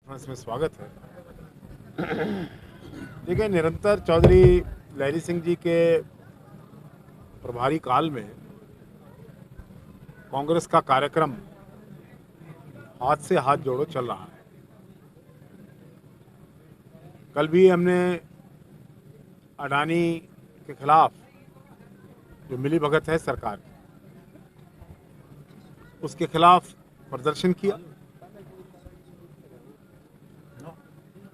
इसमें स्वागत है। देखिए, निरंतर चौधरी लहरी सिंह जी के प्रभारी काल में कांग्रेस का कार्यक्रम हाथ से हाथ जोड़ो चल रहा है। कल भी हमने अडानी के खिलाफ जो मिली भगत है सरकार की, उसके खिलाफ प्रदर्शन किया।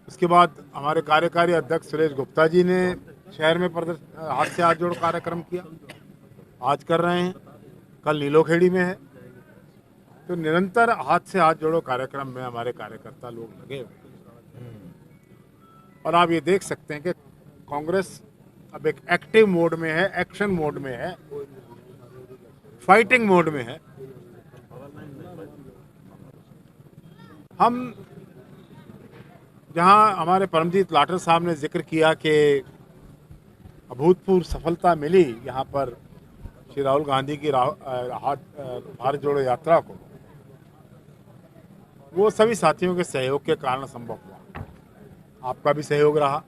उसके बाद हमारे कार्यकारी अध्यक्ष सुरेश गुप्ता जी ने शहर में हाथ से हाथ जोड़ो कार्यक्रम किया, आज कर रहे हैं, कल नीलोखेड़ी में है। तो निरंतर हाथ से हाथ जोड़ो कार्यक्रम में हमारे कार्यकर्ता लोग लगे हुए हैं। और आप ये देख सकते हैं कि कांग्रेस अब एक एक्टिव मोड में है, एक्शन मोड में है, फाइटिंग मोड में है। हम जहां हमारे परमजीत लाटर साहब ने जिक्र किया कि अभूतपूर्व सफलता मिली यहाँ पर श्री राहुल गांधी की भारत जोड़ो यात्रा को, वो सभी साथियों के सहयोग के कारण संभव हुआ। आपका भी सहयोग रहा।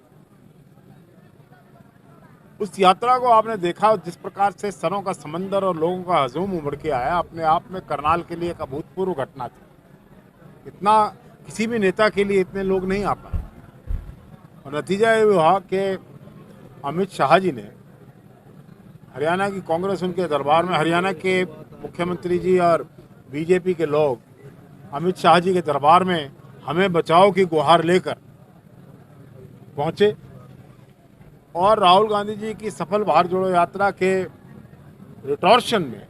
उस यात्रा को आपने देखा, जिस प्रकार से सरों का समंदर और लोगों का हजूम उमड़ के आया, अपने आप में करनाल के लिए एक अभूतपूर्व घटना थी। इतना किसी भी नेता के लिए इतने लोग नहीं आ पाए। और नतीजा ये हुआ कि अमित शाह जी ने, हरियाणा की कांग्रेस उनके दरबार में, हरियाणा के मुख्यमंत्री जी और बीजेपी के लोग अमित शाह जी के दरबार में हमें बचाओ की गुहार लेकर पहुंचे और राहुल गांधी जी की सफल भारत जोड़ो यात्रा के रिटॉर्शन में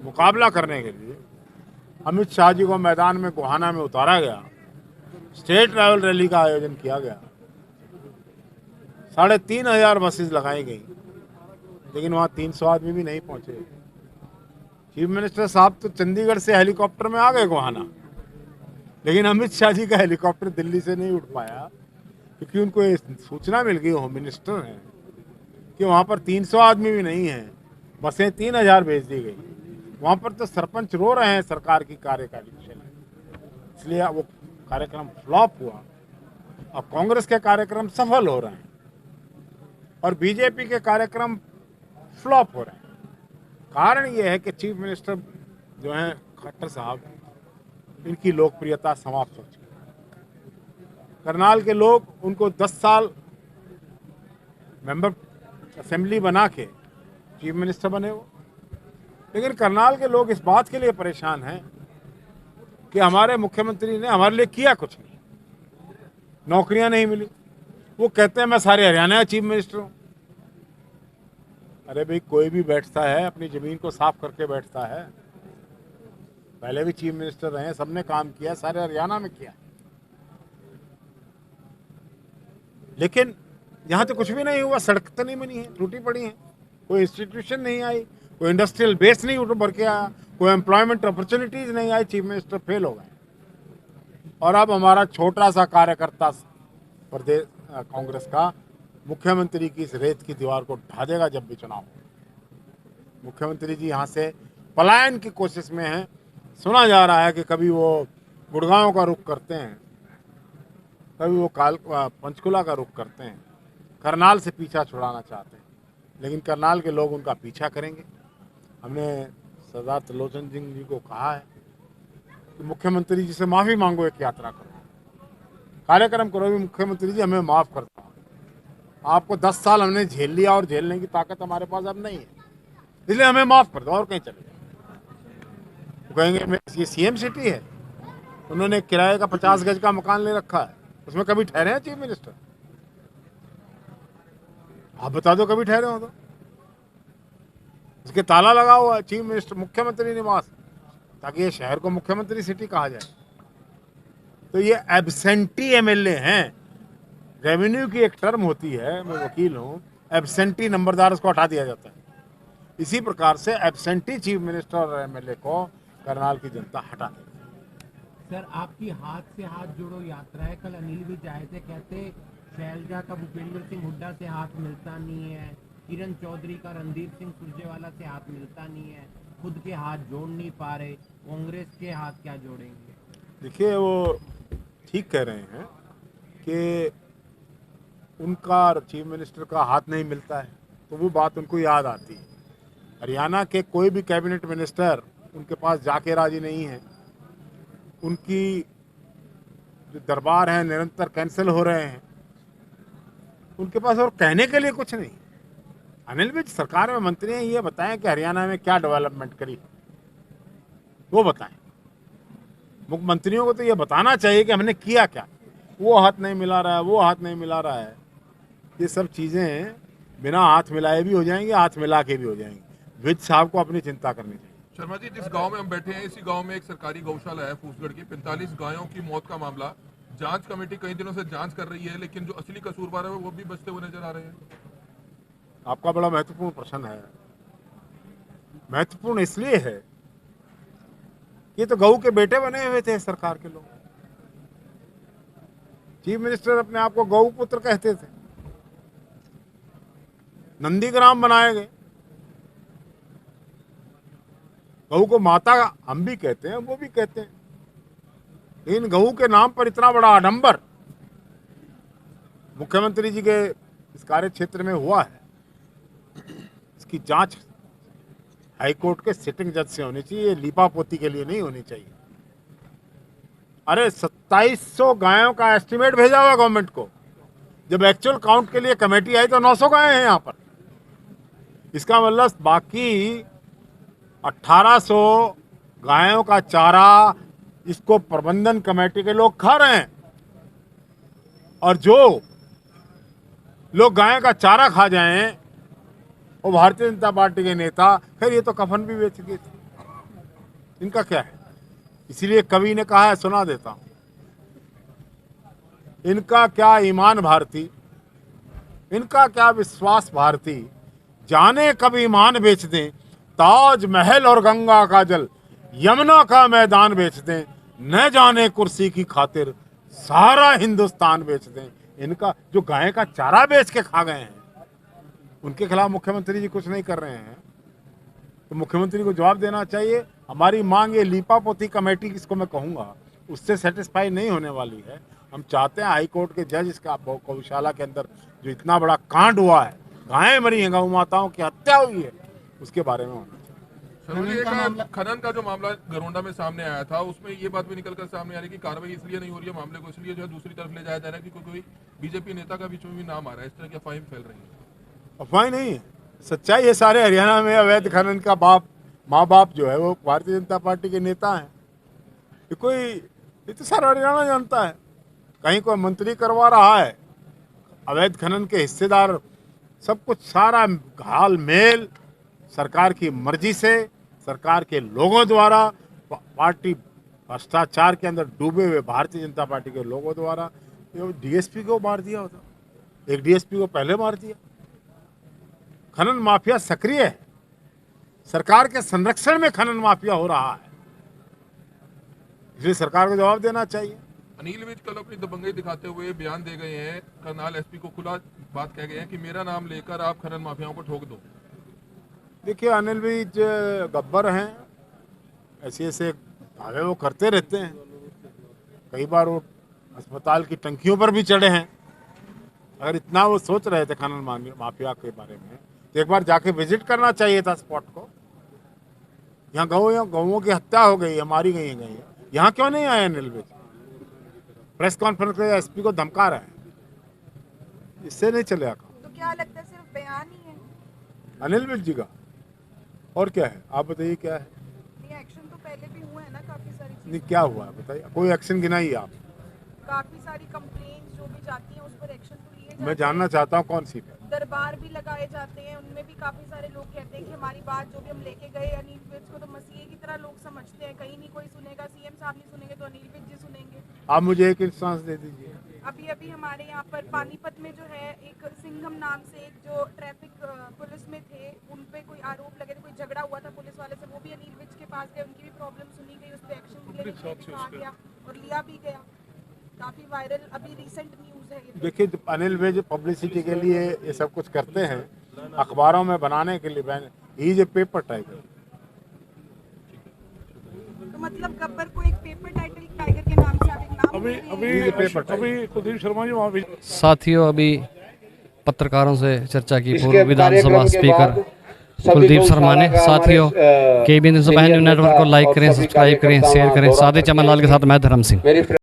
मुकाबला करने के लिए अमित शाह जी को मैदान में गोहाना में उतारा गया। स्टेट लेवल रैली का आयोजन किया गया। 3,500 बसेस लगाई गई, लेकिन वहां 300 आदमी भी नहीं पहुंचे। चीफ मिनिस्टर साहब तो चंडीगढ़ से हेलीकॉप्टर में आ गए गोहाना, लेकिन अमित शाह जी का हेलीकॉप्टर दिल्ली से नहीं उठ पाया, क्योंकि उनको ये सूचना मिल गई, होम मिनिस्टर हैं, कि वहां पर 300 आदमी भी नहीं है, बसें 3,000 भेज दी गई। वहां पर तो सरपंच रो रहे हैं सरकार की कार्यकारी शैली, इसलिए वो कार्यक्रम फ्लॉप हुआ। और कांग्रेस के कार्यक्रम सफल हो रहे हैं और बीजेपी के कार्यक्रम फ्लॉप हो रहे हैं। कारण ये है कि चीफ मिनिस्टर जो हैं खट्टर साहब, इनकी लोकप्रियता समाप्त हो चुकी है। करनाल के लोग उनको 10 साल मेंबर असेंबली बना के चीफ मिनिस्टर बने हो, लेकिन करनाल के लोग इस बात के लिए परेशान हैं कि हमारे मुख्यमंत्री ने हमारे लिए किया कुछ नहीं, नौकरियां नहीं मिली। वो कहते हैं मैं सारे हरियाणा का चीफ मिनिस्टर हूं। अरे भाई, कोई भी बैठता है अपनी जमीन को साफ करके बैठता है। पहले भी चीफ मिनिस्टर रहे, सबने काम किया, सारे हरियाणा में किया, लेकिन यहां तो कुछ भी नहीं हुआ। सड़क तो नहीं बनी है, टूटी पड़ी है, कोई इंस्टीट्यूशन नहीं आई, कोई इंडस्ट्रियल बेस नहीं उभर के आया, कोई एम्प्लॉयमेंट अपॉर्चुनिटीज नहीं आई। चीफ मिनिस्टर फेल हो गए। और अब हमारा छोटा सा कार्यकर्ता प्रदेश कांग्रेस का मुख्यमंत्री की इस रेत की दीवार को ढा देगा जब भी चुनाव हो। मुख्यमंत्री जी यहाँ से पलायन की कोशिश में हैं। सुना जा रहा है कि कभी वो गुड़गांव का रुख करते हैं, कभी वो पंचकुला का रुख करते हैं, करनाल से पीछा छुड़ाना चाहते हैं, लेकिन करनाल के लोग उनका पीछा करेंगे। हमने सरदार त्रिलोचन सिंह जी को कहा है कि मुख्यमंत्री जी से माफ़ी मांगो, एक यात्रा करो, कार्यक्रम करो। भी मुख्यमंत्री जी, हमें माफ़ करता हूँ, आपको 10 साल हमने झेल लिया और झेलने की ताकत हमारे पास अब नहीं है, इसलिए हमें माफ़ कर दो और कहीं चले जाओ। कहेंगे ये सीएम सिटी है, उन्होंने किराए का 50 गज का मकान ले रखा है, उसमें कभी ठहरे हैं चीफ मिनिस्टर? आप बता दो कभी ठहरे हो तो। इसके ताला लगा हुआ है चीफ मिनिस्टर मुख्यमंत्री निवास, ताकि ये शहर को मुख्यमंत्री सिटी कहा जाए। तो ये एब्सेंटी एमएलए हैं। रेवेन्यू की एक टर्म होती है, मैं वकील हूँ, एब्सेंटी नंबरदार, उसको हटा दिया जाता है। इसी प्रकार से एब्सेंटी चीफ मिनिस्टर और एमएलए को करनाल की जनता हटा देती है। सर, आपकी हाथ से हाथ जोड़ो यात्रा है। कल अनिल भी जाए थे, कहते शैलजा का भूपेंद्र सिंह हुड्डा से हाथ मिलता नहीं है, किरण चौधरी का रणदीप सिंह सुरजेवाला से हाथ मिलता नहीं है, खुद के हाथ जोड़ नहीं पा रहे, कांग्रेस के हाथ क्या जोड़ेंगे? देखिए, वो ठीक कह रहे हैं कि उनका चीफ मिनिस्टर का हाथ नहीं मिलता है, तो वो बात उनको याद आती है। हरियाणा के कोई भी कैबिनेट मिनिस्टर उनके पास जाके राजी नहीं है। उनकी जो दरबार हैं निरंतर कैंसिल हो रहे हैं, उनके पास और कहने के लिए कुछ नहीं। अनिल विज सरकार में मंत्री हैं, ये बताएं कि हरियाणा में क्या डेवलपमेंट करी, वो बताएं। मुख्यमंत्रियों को तो ये बताना चाहिए कि हमने किया क्या। वो हाथ नहीं मिला रहा है, वो हाथ नहीं मिला रहा है, ये सब चीज़ें बिना हाथ मिलाए भी हो जाएंगी, हाथ मिला के भी हो जाएंगी। विज साहब को अपनी चिंता करनी चाहिए। शर्मा जी, जिस गांव में हम बैठे हैं, इसी गांव में एक सरकारी गौशाला है फूसगढ़ की। 45 गायों की मौत का मामला, जांच कमेटी कई दिनों से जांच कर रही है, लेकिन जो असली कसूरवार है वो भी बचते हुए नजर आ रहे हैं। आपका बड़ा महत्वपूर्ण प्रश्न है। महत्वपूर्ण इसलिए है कि ये तो गऊ के बेटे बने हुए थे सरकार के लोग। चीफ मिनिस्टर अपने आप को गऊ पुत्र कहते थे, नंदीग्राम बनाए गए। गऊ को माता हम भी कहते हैं, वो भी कहते हैं, लेकिन गऊ के नाम पर इतना बड़ा आडंबर मुख्यमंत्री जी के इस कार्य क्षेत्र में हुआ है, इसकी जांच हाईकोर्ट के सिटिंग जज से होनी चाहिए, लीपापोती के लिए नहीं होनी चाहिए। अरे 2700 गायों का एस्टिमेट भेजा हुआ गवर्नमेंट को, जब एक्चुअल काउंट के लिए कमेटी आई तो 900 गायें हैं यहाँ पर। इसका मतलब बाकी 1800 गायों का चारा इसको प्रबंधन कमेटी के लोग खा रहे हैं, और जो लोग गाय का चारा खा जाएं वो भारतीय जनता पार्टी के नेता। खैर ये तो कफन भी बेच गए थे, इनका क्या है। इसीलिए कवि ने कहा है, सुना देता हूं, इनका क्या ईमान भारती, इनका क्या विश्वास भारती, जाने कब ईमान बेच दें, ताज महल और गंगा का जल, यमुना का मैदान बेच दें, न जाने कुर्सी की खातिर सारा हिंदुस्तान बेच दें। इनका जो गाय का चारा बेच के खा गए हैं, उनके खिलाफ मुख्यमंत्री जी कुछ नहीं कर रहे हैं, तो मुख्यमंत्री को जवाब देना चाहिए। हमारी मांग ये लीपापोती कमेटी, किसको मैं कहूँगा, उससे सेटिस्फाई नहीं होने वाली है। हम चाहते हैं हाई कोर्ट के जज इसका गौशाला के अंदर जो इतना बड़ा कांड हुआ है, गायें मरी हैं, गौ माताओं की हत्या हुई है, उसके बारे में होना चाहिए। शर्मा जी, एक खनन का जो मामला गरोंडा में सामने आया था, उसमें ये बात भी निकलकर सामने आ रही है कि कार्रवाई इसलिए नहीं हो रही है, मामले को इसलिए जो है दूसरी तरफ ले जाया जा रहा है कि कोई बीजेपी नेता का बीच में भी नाम आ रहा है। इस तरह की अफवाहें फैल रही है। अफवाह नहीं है, सच्चाई है। सारे हरियाणा में अवैध खनन का माँ बाप जो है वो भारतीय जनता पार्टी के नेता हैं। ये तो सारा हरियाणा जानता है। कहीं कोई मंत्री करवा रहा है, अवैध खनन के हिस्सेदार सब कुछ, सारा हाल मेल सरकार की मर्जी से, सरकार के लोगों द्वारा, पार्टी भ्रष्टाचार के अंदर डूबे हुए भारतीय जनता पार्टी के लोगों द्वारा। डीएसपी को मार दिया होता, एक डीएसपी को पहले मार दिया। खनन माफिया सक्रिय है, सरकार के संरक्षण में खनन माफिया हो रहा है, इसलिए सरकार को जवाब देना चाहिए। अनिल विज कल अपनी दबंगई दिखाते हुए बयान दे गए हैं, करनाल एसपी को खुला बात कह गए हैं कि मेरा नाम लेकर आप खनन माफियाओं को ठोक दो। देखिए, अनिल विज गब्बर हैं, ऐसे दावे वो करते रहते हैं। कई बार वो अस्पताल की टंकियों पर भी चढ़े हैं। अगर इतना वो सोच रहे थे खनन माफिया के बारे में, तो एक बार जाके विजिट करना चाहिए था स्पॉट को। यहाँ गौओं की हत्या हो गई है, मारी गई है, यहाँ क्यों नहीं आए अनिल विज? प्रेस कॉन्फ्रेंस में एसपी को धमका रहे हैं, इससे नहीं चलेगा। तो क्या लगता है सिर्फ बयान ही है अनिल विज जी का? और क्या है, आप बताइए क्या है? ये एक्शन तो पहले भी हुआ है ना, काफी सारी नहीं, क्या हुआ है बताइए, कोई एक्शन गिनाइए आप। काफी सारी कंप्लेंट्स जो भी जाती हैं उस पर एक्शन तो लिए जाते मैं जानना चाहता हूँ कौन सी पे। दरबार भी लगाए जाते हैं, उनमें भी काफी सारे लोग कहते हैं कि हमारी बात जो भी हम लेके गए अनिल विज को तो मसीहे की तरह लोग समझते हैं, कहीं नहीं कोई सुनेगा, सीएम साहब नहीं सुनेंगे तो अनिल विज जी सुनेंगे। आप मुझे एक इंस्टांस दे दीजिए। अभी हमारे यहाँ पर पानीपत में जो है एक सिंघम नाम से एक जो ट्रैफिक पुलिस में थे, उन पे कोई आरोप लगे थे, कोई झगड़ा हुआ था पुलिस वाले से, वो भी अनिल विज के पास गए, उनकी भी प्रॉब्लम सुनी गई, उस पर एक्शन लेने के लिए कहा गया और लिया भी गया। काफी वायरल अभी रिसेंट न्यूज है ये। देखिए, अनिल विज पब्लिसिटी के लिए ये सब कुछ करते हैं, अखबारों में बनाने के लिए। He is a paper tiger. तो मतलब गब्बर को एक पेपर टाइगर के नाम से आप एक नाम अभी कुलदीप शर्मा जी वहाँ भी साथियों, अभी पत्रकारों से चर्चा की इसके पूर्व विधानसभा कार्यक्रम के स्पीकर बाद सभी कुलदीप गौशाला शर्मा ने। का साथियों, हमारे, केबीएन न्यूज़ सीनियर नेटवर्क को लाइक नेता करें, और सभी सब्सक्राइब करें, कार्यकर्ताओं शेयर का करें। दौरा साथी करते चमन लाल के हैं। साथ मैं धर्म सिंह। मेरी